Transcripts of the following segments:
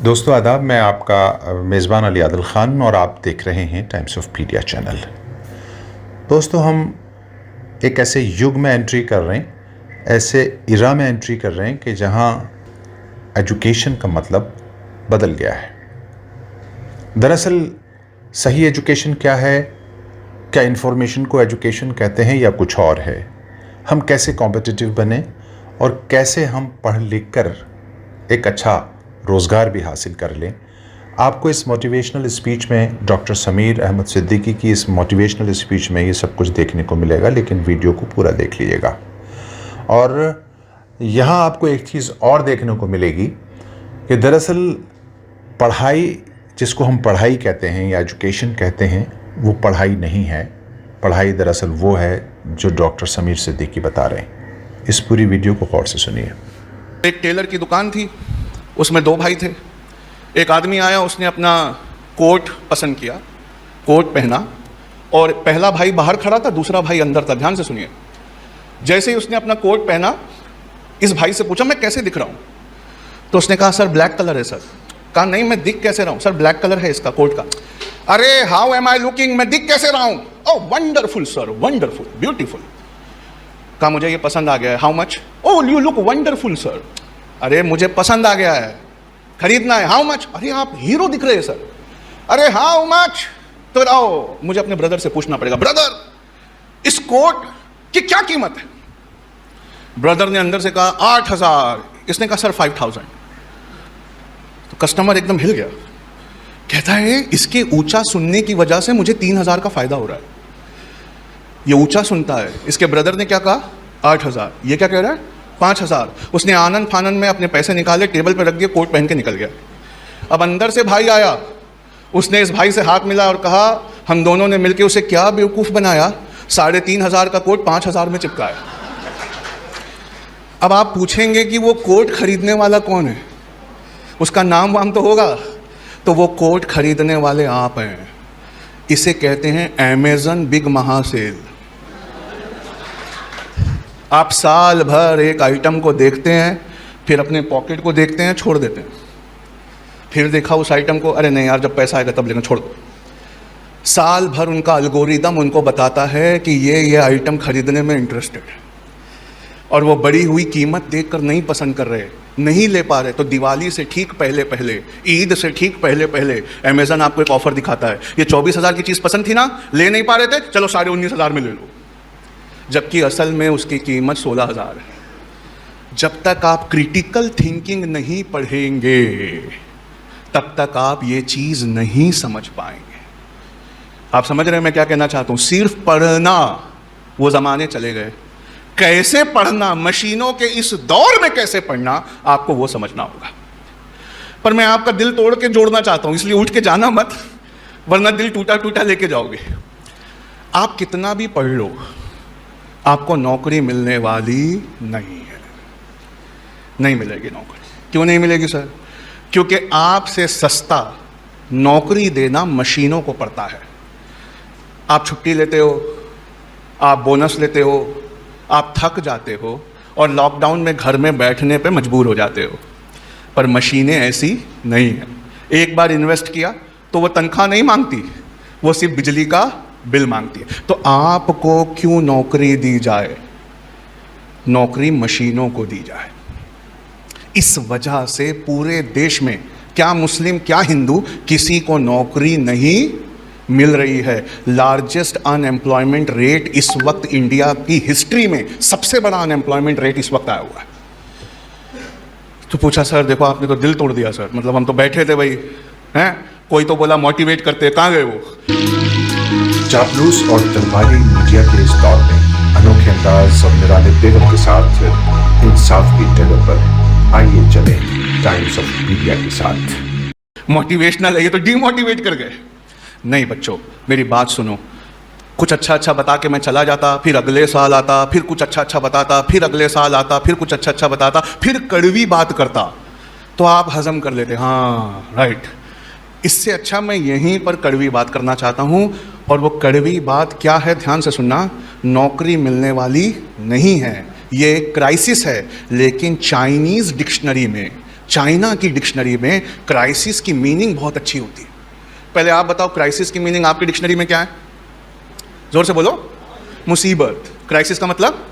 दोस्तों आदाब, मैं आपका मेज़बान अली आदिल ख़ान और आप देख रहे हैं टाइम्स ऑफ पीडिया चैनल। दोस्तों, हम एक ऐसे युग में एंट्री कर रहे हैं, ऐसे इरा में एंट्री कर रहे हैं कि जहां एजुकेशन का मतलब बदल गया है। दरअसल सही एजुकेशन क्या है? क्या इंफॉर्मेशन को एजुकेशन कहते हैं या कुछ और है? हम कैसे कॉम्पिटिटिव बने और कैसे हम पढ़ लिख कर एक अच्छा रोज़गार भी हासिल कर लें। आपको इस मोटिवेशनल स्पीच में, डॉक्टर समीर अहमद सिद्दीकी की इस मोटिवेशनल स्पीच में ये सब कुछ देखने को मिलेगा, लेकिन वीडियो को पूरा देख लीजिएगा। और यहाँ आपको एक चीज़ और देखने को मिलेगी कि दरअसल पढ़ाई, जिसको हम पढ़ाई कहते हैं या एजुकेशन कहते हैं, वो पढ़ाई नहीं है। पढ़ाई दरअसल वो है जो डॉक्टर समीर सिद्दीकी बता रहे हैं। इस पूरी वीडियो को गौर से सुनिए। एक टेलर की दुकान थी, उसमें दो भाई थे। एक आदमी आया, उसने अपना कोट पसंद किया, कोट पहना, और पहला भाई बाहर खड़ा था, दूसरा भाई अंदर था। ध्यान से सुनिए। जैसे ही उसने अपना कोट पहना, इस भाई से पूछा, मैं कैसे दिख रहा हूँ? तो उसने कहा, सर ब्लैक कलर है। सर कहा, नहीं, मैं दिख कैसे रहा हूँ? सर ब्लैक कलर है इसका कोट का। अरे हाउ एम आई लुकिंग, मैं दिख कैसे रहा हूँ? ओह वंडरफुल सर, वंडरफुल, ब्यूटीफुल। कहा, मुझे ये पसंद आ गया है। How much? Oh you look wonderful sir. अरे मुझे पसंद आ गया है, खरीदना है। How much? अरे आप हीरो दिख रहे हैं सर। अरे हाउ मच? तो आओ, मुझे अपने ब्रदर से पूछना पड़ेगा, ब्रदर इस कोट की क्या कीमत है? ब्रदर ने अंदर से कहा 8,000। इसने कहा, सर 5,000। तो कस्टमर एकदम हिल गया, कहता है इसके ऊंचा सुनने की वजह से मुझे 3,000 का फायदा हो रहा है। ये ऊंचा सुनता है। इसके ब्रदर ने क्या कहा? 8,000। ये क्या कह रहा है? 5,000। उसने आनंद फानन में अपने पैसे निकाले, टेबल पर रख दिए, कोट पहन के निकल गया। अब अंदर से भाई आया, उसने इस भाई से हाथ मिला और कहा, हम दोनों ने मिलकर उसे क्या बेवकूफ़ बनाया, 3,500 का कोट 5,000 में चिपकाया। अब आप पूछेंगे कि वो कोट खरीदने वाला कौन है? उसका नाम वाम तो होगा। तो वो कोट खरीदने वाले आप हैं। इसे कहते हैं अमेज़न बिग महासेल। आप साल भर एक आइटम को देखते हैं, फिर अपने पॉकेट को देखते हैं, छोड़ देते हैं। फिर देखा उस आइटम को, अरे नहीं यार, जब पैसा आएगा तब लेना, छोड़ दो। साल भर उनका एल्गोरिदम उनको बताता है कि ये आइटम खरीदने में इंटरेस्टेड है, और वो बढ़ी हुई कीमत देखकर नहीं पसंद कर रहे, नहीं ले पा रहे। तो दिवाली से ठीक पहले पहले, ईद से ठीक पहले पहले अमेज़न आपको एक ऑफर दिखाता है, ये 24,000 की चीज़ पसंद थी ना, ले नहीं पा रहे थे, चलो 19,500 में ले लो। जबकि असल में उसकी कीमत 16,000 है। जब तक आप क्रिटिकल थिंकिंग नहीं पढ़ेंगे, तब तक आप ये चीज़ नहीं समझ पाएंगे। आप समझ रहे हैं मैं क्या कहना चाहता हूँ? सिर्फ पढ़ना, वो ज़माने चले गए। कैसे पढ़ना, मशीनों के इस दौर में कैसे पढ़ना, आपको वो समझना होगा। पर मैं आपका दिल तोड़ के जोड़ना चाहता हूँ, इसलिए उठ के जाना मत, वरना दिल टूटा टूटा लेके जाओगे। आप कितना भी पढ़ लो, आपको नौकरी मिलने वाली नहीं है। नहीं मिलेगी नौकरी। क्यों नहीं मिलेगी सर? क्योंकि आपसे सस्ता नौकरी देना मशीनों को पड़ता है। आप छुट्टी लेते हो, आप बोनस लेते हो, आप थक जाते हो, और लॉकडाउन में घर में बैठने पे मजबूर हो जाते हो। पर मशीनें ऐसी नहीं हैं। एक बार इन्वेस्ट किया तो वो तनख्वाह नहीं मांगती, वो सिर्फ बिजली का बिल मांगती है। तो आपको क्यों नौकरी दी जाए? नौकरी मशीनों को दी जाए। इस वजह से पूरे देश में, क्या मुस्लिम क्या हिंदू, किसी को नौकरी नहीं मिल रही है। लार्जेस्ट अनएम्प्लॉयमेंट रेट इस वक्त इंडिया की हिस्ट्री में, सबसे बड़ा अनएम्प्लॉयमेंट रेट इस वक्त आया हुआ है। तो पूछा, सर देखो आपने तो दिल तोड़ दिया सर, मतलब हम तो बैठे थे भाई, हैं, कोई तो बोला मोटिवेट करते, कहाँ गए वो? चापलूस और तलवारी मीडिया के इस दौर में अनोखे अंदाज और निराले तेवर के साथ इंसाफ की जगह पर आइए चले टाइम्स ऑफ पीडिया के साथ। मोटिवेशनल है ये तो डिमोटिवेट कर गए। नहीं बच्चों, मेरी बात सुनो। कुछ अच्छा अच्छा बता के मैं चला जाता, फिर अगले साल आता, फिर कुछ अच्छा अच्छा बताता, फिर अगले साल आता, फिर कुछ अच्छा अच्छा बताता, फिर कड़वी बात करता, तो आप हजम कर लेते, हाँ राइट। इससे अच्छा मैं यहीं पर कड़वी बात करना चाहता हूँ, और वो कड़वी बात क्या है, ध्यान से सुनना। नौकरी मिलने वाली नहीं है, ये क्राइसिस है। लेकिन चाइनीज़ डिक्शनरी में, चाइना की डिक्शनरी में क्राइसिस की मीनिंग बहुत अच्छी होती है। पहले आप बताओ, क्राइसिस की मीनिंग आपकी डिक्शनरी में क्या है? जोर से बोलो। मुसीबत। क्राइसिस का मतलब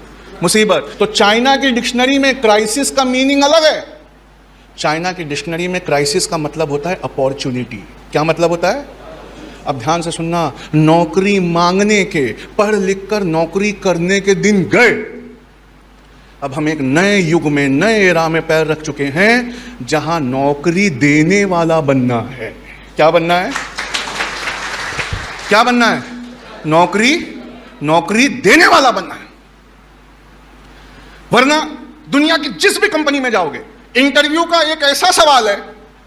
मुसीबत। तो चाइना की डिक्शनरी में क्राइसिस का मीनिंग अलग है। चाइना की डिक्शनरी में क्राइसिस का मतलब होता है अपॉर्चुनिटी। क्या मतलब होता है? अब ध्यान से सुनना, नौकरी मांगने के, पढ़ लिख कर नौकरी करने के दिन गए। अब हम एक नए युग में, नए एरा में पैर रख चुके हैं, जहां नौकरी देने वाला बनना है। क्या बनना है? क्या बनना है? नौकरी देने वाला बनना है। वरना दुनिया की जिस भी कंपनी में जाओगे, इंटरव्यू का एक ऐसा सवाल है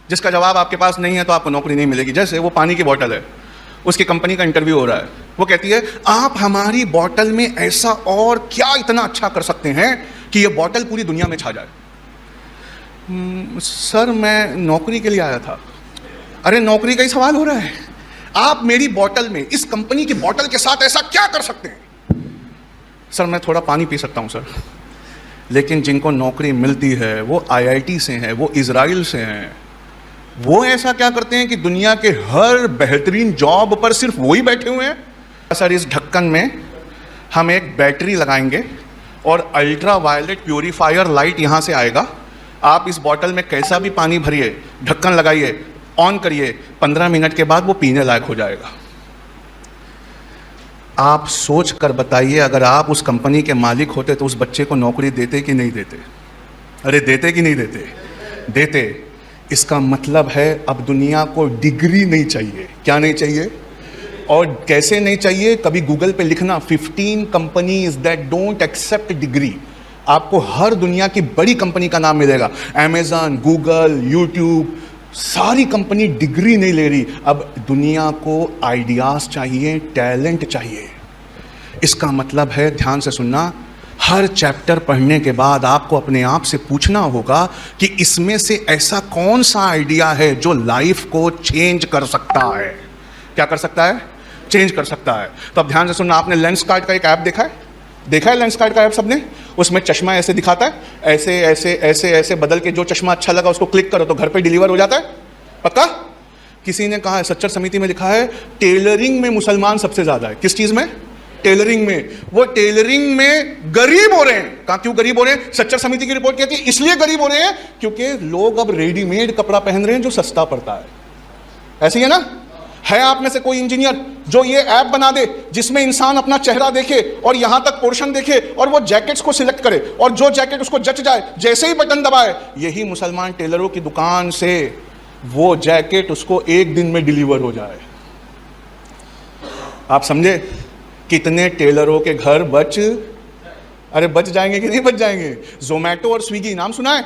जिसका जवाब आपके पास नहीं है तो आपको नौकरी नहीं मिलेगी। जैसे वो पानी की बोतल है, उसकी कंपनी का इंटरव्यू हो रहा है, वो कहती है आप हमारी बोतल में ऐसा और क्या इतना अच्छा कर सकते हैं कि ये बोतल पूरी दुनिया में छा जाए। सर मैं नौकरी के लिए आया था। अरे नौकरी का ही सवाल हो रहा है, आप मेरी बोतल में, इस कंपनी की बोतल के साथ ऐसा क्या कर सकते हैं? सर मैं थोड़ा पानी पी सकता हूं सर। लेकिन जिनको नौकरी मिलती है वो आईआईटी से हैं, वो इजराइल से हैं। वो ऐसा क्या करते हैं कि दुनिया के हर बेहतरीन जॉब पर सिर्फ वो ही बैठे हुए हैं। सर इस ढक्कन में हम एक बैटरी लगाएंगे और अल्ट्रा वायलेट प्यूरीफायर लाइट यहाँ से आएगा। आप इस बॉटल में कैसा भी पानी भरिए, ढक्कन लगाइए, ऑन करिए, 15 मिनट के बाद वो पीने लायक हो जाएगा। आप सोच कर बताइए, अगर आप उस कंपनी के मालिक होते तो उस बच्चे को नौकरी देते कि नहीं देते? अरे देते कि नहीं देते? देते। इसका मतलब है अब दुनिया को डिग्री नहीं चाहिए। क्या नहीं चाहिए? और कैसे नहीं चाहिए? कभी गूगल पे लिखना 15 companies that don't accept degree. आपको हर दुनिया की बड़ी कंपनी का नाम मिलेगा, अमेजन, गूगल, यूट्यूब, सारी कंपनी डिग्री नहीं ले रही। अब दुनिया को आइडियाज चाहिए, टैलेंट चाहिए। इसका मतलब है, ध्यान से सुनना, हर चैप्टर पढ़ने के बाद आपको अपने आप से पूछना होगा कि इसमें से ऐसा कौन सा आइडिया है जो लाइफ को चेंज कर सकता है। क्या कर सकता है? चेंज कर सकता है। तो अब ध्यान से सुनना, आपने लेंसकार्ट का एक ऐप देखा है? देखा है लेंसकार्ट का ऐप सबने? उसमें चश्मा ऐसे दिखाता है, ऐसे ऐसे ऐसे ऐसे बदल के जो चश्मा अच्छा लगा उसको क्लिक करो तो घर पे डिलीवर हो जाता है। पक्का? किसी ने कहा है, सच्चर समिति में लिखा है, टेलरिंग में मुसलमान सबसे ज्यादा है। किस चीज में? टेलरिंग में। वो टेलरिंग में गरीब हो रहे हैं। कहां क्यों गरीब हो रहे हैं? सच्चर समिति की रिपोर्ट कहती है इसलिए गरीब हो रहे हैं क्योंकि लोग अब रेडीमेड कपड़ा पहन रहे हैं जो सस्ता पड़ता है। ऐसे ही है ना? है आप में से कोई इंजीनियर जो ये ऐप बना दे जिसमें इंसान अपना चेहरा देखे और यहां तक पोर्शन देखे और वो जैकेट्स को सिलेक्ट करे और जो जैकेट उसको जच जाए, जैसे ही बटन दबाए, यही मुसलमान टेलरों की दुकान से वो जैकेट उसको एक दिन में डिलीवर हो जाए। आप समझे? कितने टेलरों के घर बच जाएंगे कि नहीं बच जाएंगे? जोमैटो और स्विगी नाम सुना है?